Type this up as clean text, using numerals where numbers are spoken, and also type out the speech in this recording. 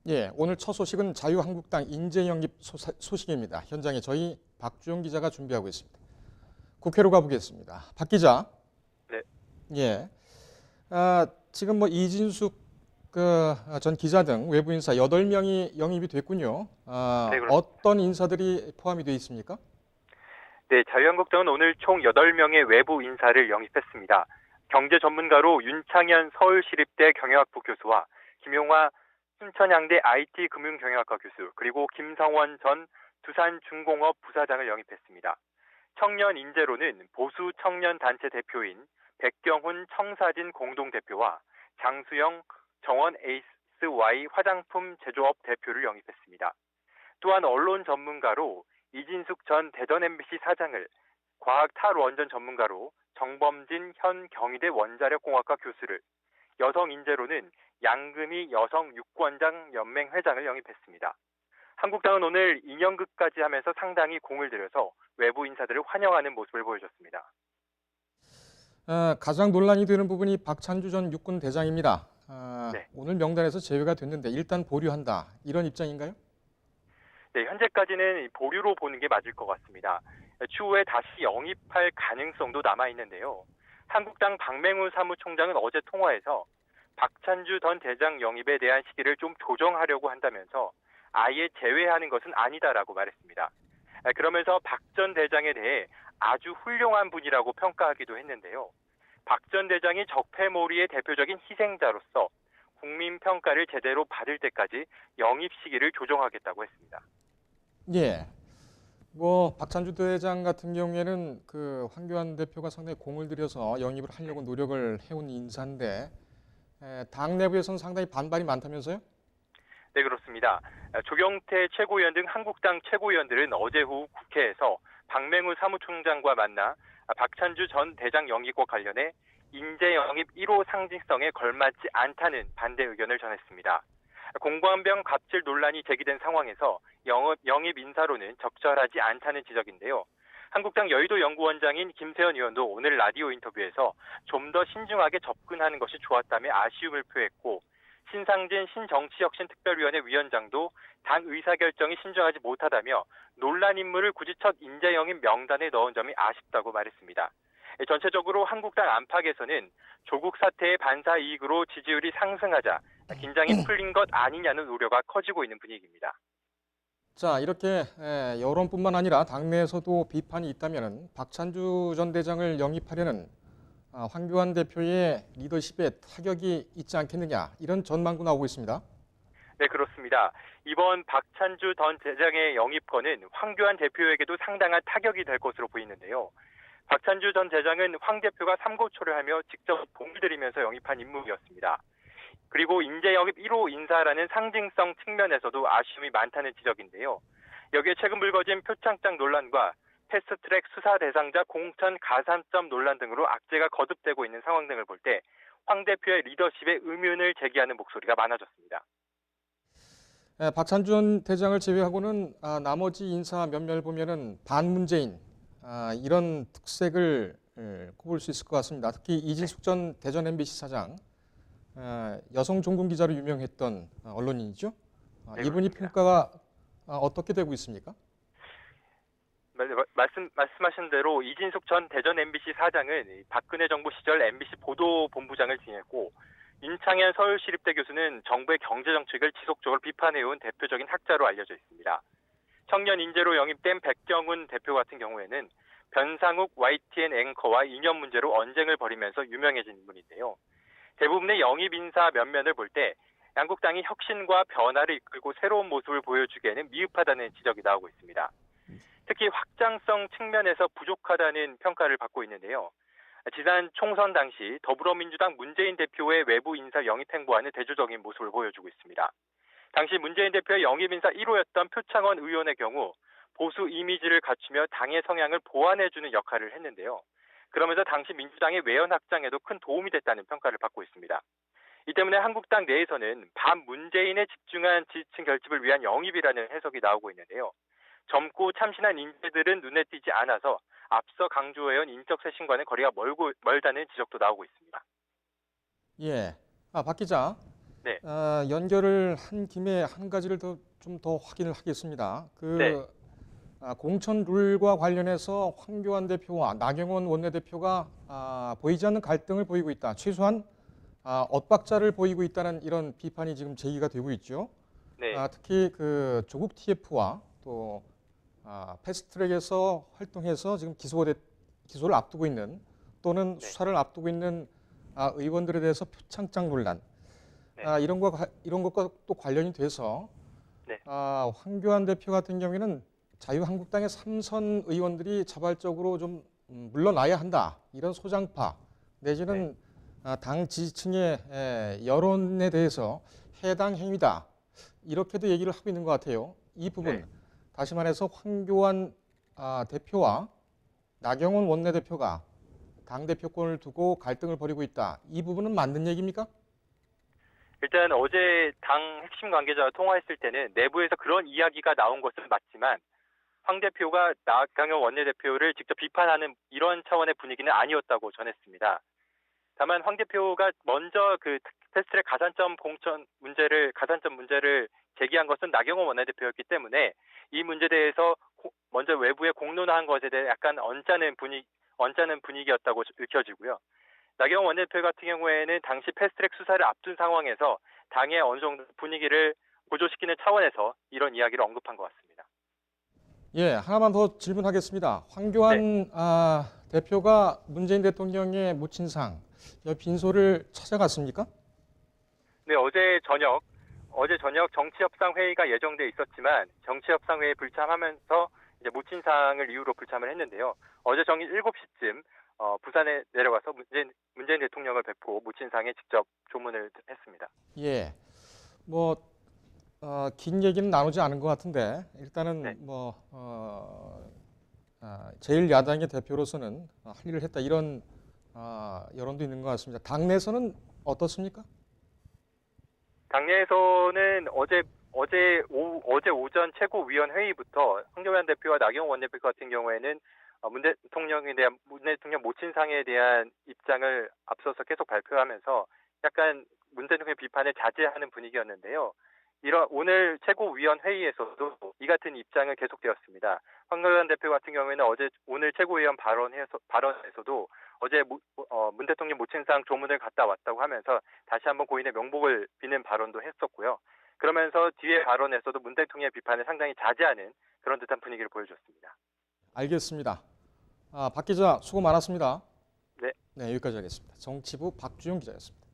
예, 오늘 첫 소식은 자유한국당 인재 영입 소식입니다. 현장에 저희 박주영 기자가 준비하고 있습니다. 국회로 가보겠습니다. 박 기자. 네, 예. 지금 이진숙 전 기자 등 외부 인사 8명이 영입이 됐군요. 네, 그렇습니다. 어떤 인사들이 포함이 되어 있습니까? 네, 자유한국당은 오늘 총 8명의 외부 인사를 영입했습니다. 경제 전문가로 윤창현 서울시립대 경영학부 교수와 김용화 순천향대 IT 금융경영학과 교수, 그리고 김성원 전 두산중공업 부사장을 영입했습니다. 청년 인재로는 보수 청년 단체 대표인 백경훈 청사진 공동대표와 장수영 정원 에이스 Y 화장품 제조업 대표를 영입했습니다. 또한 언론 전문가로 이진숙 전 대전 MBC 사장을, 과학 탈원전 전문가로 정범진 현 경희대 원자력공학과 교수를, 여성 인재로는 양금희 여성 유권장 연맹 회장을 영입했습니다. 한국당은 오늘 인연극까지 하면서 상당히 공을 들여서 외부 인사들을 환영하는 모습을 보여줬습니다. 가장 논란이 되는 부분이 박찬주 전 육군 대장입니다. 네. 오늘 명단에서 제외가 됐는데 일단 보류한다. 이런 입장인가요? 네, 현재까지는 보류로 보는 게 맞을 것 같습니다. 추후에 다시 영입할 가능성도 남아있는데요. 한국당 박맹우 사무총장은 어제 통화에서 박찬주 전 대장 영입에 대한 시기를 좀 조정하려고 한다면서 아예 제외하는 것은 아니다라고 말했습니다. 그러면서 박 전 대장에 대해 아주 훌륭한 분이라고 평가하기도 했는데요. 박 전 대장이 적폐몰이의 대표적인 희생자로서 국민 평가를 제대로 받을 때까지 영입 시기를 조정하겠다고 했습니다. 예. 박찬주 대장 같은 경우에는 황교안 대표가 상당히 공을 들여서 영입을 하려고 노력을 해온 인사인데 당 내부에서는 상당히 반발이 많다면서요? 네, 그렇습니다. 조경태 최고위원 등 한국당 최고위원들은 어제 오후 국회에서 박맹우 사무총장과 만나 박찬주 전 대장 영입과 관련해 인재 영입 1호 상징성에 걸맞지 않다는 반대 의견을 전했습니다. 공관병 갑질 논란이 제기된 상황에서 영입 인사로는 적절하지 않다는 지적인데요. 한국당 여의도 연구원장인 김세현 의원도 오늘 라디오 인터뷰에서 좀 더 신중하게 접근하는 것이 좋았다며 아쉬움을 표했고, 신상진 신정치혁신특별위원회 위원장도 당 의사결정이 신중하지 못하다며 논란 인물을 굳이 첫 인재 영입 명단에 넣은 점이 아쉽다고 말했습니다. 전체적으로 한국당 안팎에서는 조국 사태의 반사 이익으로 지지율이 상승하자 긴장이 풀린 것 아니냐는 우려가 커지고 있는 분위기입니다. 자, 이렇게 여론뿐만 아니라 당내에서도 비판이 있다면 박찬주 전 대장을 영입하려는 황교안 대표의 리더십에 타격이 있지 않겠느냐 이런 전망도 나오고 있습니다. 네, 그렇습니다. 이번 박찬주 전 대장의 영입건은 황교안 대표에게도 상당한 타격이 될 것으로 보이는데요. 박찬주 전 대장은 황 대표가 삼고초를 하며 직접 공을 들이면서 영입한 인물이었습니다. 그리고 인재 영입 1호 인사라는 상징성 측면에서도 아쉬움이 많다는 지적인데요. 여기에 최근 불거진 표창장 논란과 패스트트랙 수사 대상자 공천 가산점 논란 등으로 악재가 거듭되고 있는 상황 등을 볼 때 황 대표의 리더십에 의문을 제기하는 목소리가 많아졌습니다. 박찬주 전 대장을 제외하고는 나머지 인사 몇몇 보면은 반문재인 이런 특색을 꼽을 수 있을 것 같습니다. 특히 이진숙 전 대전 MBC 사장, 여성 종군 기자로 유명했던 언론인이죠. 네, 이분이 그렇습니다. 평가가 어떻게 되고 있습니까? 말씀하신 대로 이진숙 전 대전 MBC 사장은 박근혜 정부 시절 MBC 보도본부장을 지냈고, 윤창현 서울시립대 교수는 정부의 경제정책을 지속적으로 비판해온 대표적인 학자로 알려져 있습니다. 청년 인재로 영입된 백경훈 대표 같은 경우에는 변상욱 YTN 앵커와 이념 문제로 언쟁을 벌이면서 유명해진 인물인데요. 대부분의 영입 인사 면면을 볼 때 양국당이 혁신과 변화를 이끌고 새로운 모습을 보여주기에는 미흡하다는 지적이 나오고 있습니다. 특히 확장성 측면에서 부족하다는 평가를 받고 있는데요. 지난 총선 당시 더불어민주당 문재인 대표의 외부 인사 영입 행보와는 대조적인 모습을 보여주고 있습니다. 당시 문재인 대표의 영입 인사 1호였던 표창원 의원의 경우 보수 이미지를 갖추며 당의 성향을 보완해주는 역할을 했는데요. 그러면서 당시 민주당의 외연 확장에도 큰 도움이 됐다는 평가를 받고 있습니다. 이 때문에 한국당 내에서는 반문재인에 집중한 지지층 결집을 위한 영입이라는 해석이 나오고 있는데요. 젊고 참신한 인재들은 눈에 띄지 않아서 앞서 강조해온 인적 쇄신과는 거리가 멀다는 지적도 나오고 있습니다. 예. 박 기자. 네. 연결을 한 김에 한 가지를 좀 더 확인을 하겠습니다. 네. 공천 룰과 관련해서 황교안 대표와 나경원 원내대표가 보이지 않는 갈등을 보이고 있다. 최소한 엇박자를 보이고 있다는 이런 비판이 지금 제기가 되고 있죠. 네. 특히 그 조국 TF와 또 패스트트랙에서 활동해서 지금 기소를 앞두고 있는 또는 네. 수사를 앞두고 있는 의원들에 대해서 표창장 논란 네. 이런 것과 또 관련이 돼서 네. 황교안 대표 같은 경우에는 자유한국당의 3선 의원들이 자발적으로 좀 물러나야 한다 이런 소장파 내지는 당 지지층의 여론에 대해서 해당 행위다 이렇게도 얘기를 하고 있는 것 같아요. 이 부분 네. 다시 말해서 황교안 대표와 나경원 원내대표가 당 대표권을 두고 갈등을 벌이고 있다. 이 부분은 맞는 얘기입니까? 일단 어제 당 핵심 관계자와 통화했을 때는 내부에서 그런 이야기가 나온 것은 맞지만 황 대표가 나경원 원내대표를 직접 비판하는 이런 차원의 분위기는 아니었다고 전했습니다. 다만 황 대표가 먼저 그 패스트트랙 가산점 문제를 제기한 것은 나경원 원내대표였기 때문에 이 문제에 대해서 먼저 외부에 공론화한 것에 대해 약간 언짢은 분위기였다고 읽혀지고요. 나경원 원내대표 같은 경우에는 당시 패스트트랙 수사를 앞둔 상황에서 당의 어느 정도 분위기를 고조시키는 차원에서 이런 이야기를 언급한 것 같습니다. 예, 하나만 더 질문하겠습니다. 황교안 대표가 문재인 대통령의 모친상 빈소를 찾아갔습니까? 네, 어제 저녁 정치협상회의가 예정돼 있었지만 정치협상회의에 불참하면서 이제 모친상을 이유로 불참을 했는데요. 어제 정일 7시쯤 부산에 내려가서 문재인 대통령을 뵙고 모친상에 직접 조문을 했습니다. 예, 긴 얘기는 나누지 않은 것 같은데 일단은 네. 제1야당의 대표로서는 할 일을 했다 이런 여론도 있는 것 같습니다. 당내에서는 어떻습니까? 당내에서는 어제 오전 최고위원 회의부터 황교안 대표와 나경원 원내대표 같은 경우에는 문재 대통령 모친상에 대한 입장을 앞서서 계속 발표하면서 약간 문 대통령 비판을 자제하는 분위기였는데요. 오늘 최고위원 회의에서도 이 같은 입장을 계속되었습니다. 황교안 대표 같은 경우에는 오늘 최고위원 발언에서도 어제 문 대통령 모친상 조문을 갔다 왔다고 하면서 다시 한번 고인의 명복을 비는 발언도 했었고요. 그러면서 뒤에 발언에서도 문 대통령의 비판을 상당히 자제하는 그런 듯한 분위기를 보여줬습니다. 알겠습니다. 박 기자 수고 많았습니다. 네. 네, 여기까지 하겠습니다. 정치부 박주영 기자였습니다.